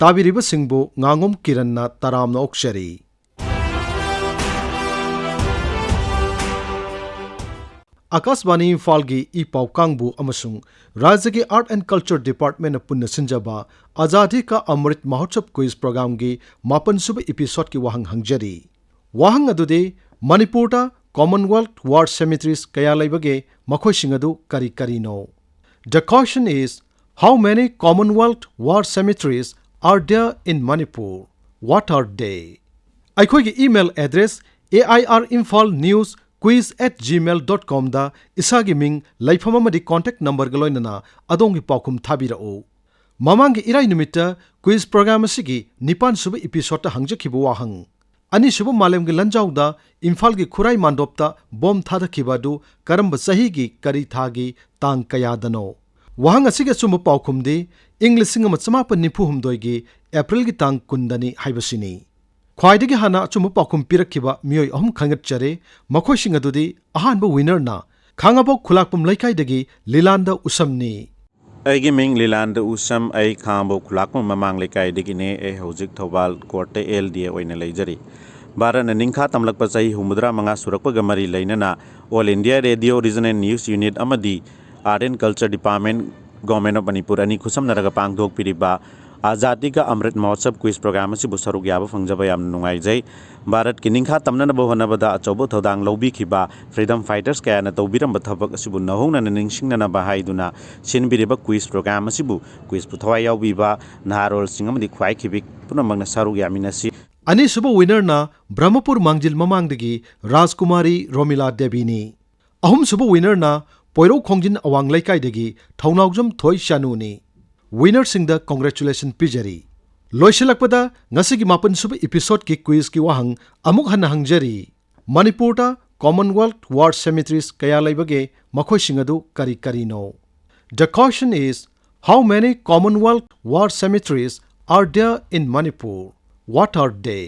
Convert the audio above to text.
ताबिरिबसिंगबु nganगom kiranna taramna okshari Akashvani इम्फालगी ई पाउ कांगबु अमसुंग राज्य की आर्ट एंड कल्चर डिपार्टमेंट पुण्य सिंजबा आजादी का अमृत महोत्सव क्विज प्रोग्राम की मापन सुब एपिसोड की वाहंग हंगजरी वाहंग अदुदे मणिपुर कॉमनवेल्थ वार सेमेट्रीज कया लेबगे मखोइसिंग अदु करी करीनो the question is how many Commonwealth War Cemeteries are there in Manipur what are they अखोई email address air.infalnews quiz@gmail.com da isagi ming laifam amadi contact number galoinana adongi paukum thabirao mamangi irai numita quiz program asigi nipan suba episode ta hangjakhibu wahang ani suba malem gi lanjaw da imphal gi khurai mandop ta bom thada khibadu karamba sahi gi kari thagi tang kaya dano wahang asigi sumba paukum di english singa machama nipu humdoi gi april gi tang kundani haibasini ख्वाइदगी हाना चुम पाखुम पिरखिबा मियोय अहम खंगचरे मखोइसिंग अदुदी अहानबो winner ना खांगाबो खुलाकपुम लैकाइदगी लीलांद उसमनी अगी Ming लीलांद उसम आई खांबो खुलाकपुम ममांग लैकाइदगी ने ए हौजिक थौबाल कोर्टे एलडीए ओइना लैजरी भारत निंखा तमलकपा चाही हुमुद्रा मंगा सुरकपगा मरी लैनना All India Radio regional news unit अमदी art and culture department government of Manipur अनि खुसमनरगा पांगदोक पिरिबा आजादी का अमृत महोत्सव क्विज प्रोग्राम से सरुक याब फंगजब याम नुंगाइजै भारत की निंखा तमनब होनबदा अचौब थौदांग लौबिखिबा फ्रीडम फाइटर्स कयाना तौबिरंब थबक असिबु नहौना निंगसिंगना हाइदुना सिनबिरिबा क्विज प्रोग्राम असिबु क्विज पुथवाय याउबिबा नारोल सिंगमदि ख्वाइखिबि पुनमंगना सरुक यामिनसी अनिसुब विनर ना ब्रह्मपुर मांगजिल ममांगदगी राजकुमारी रोमिला देवीनी अहुम सुब विनर ना पोइरो खोंजिन अवांग लैकाइदगी थौनाउजम थोइ शानुनी विनर सिंह द कांग्रेचुलेशन पिजरी लोइसलकपदा ngasi मापन सुब एपिसोड की क्विज की वाहंग अमुक हन हंगजरी मणिपुर ता कॉमनवेल्थ वार सेमेट्रीज कया लेबगे मखोइसिंग अदु करी करीनो the question is how many Commonwealth War Cemeteries are there in Manipur what are they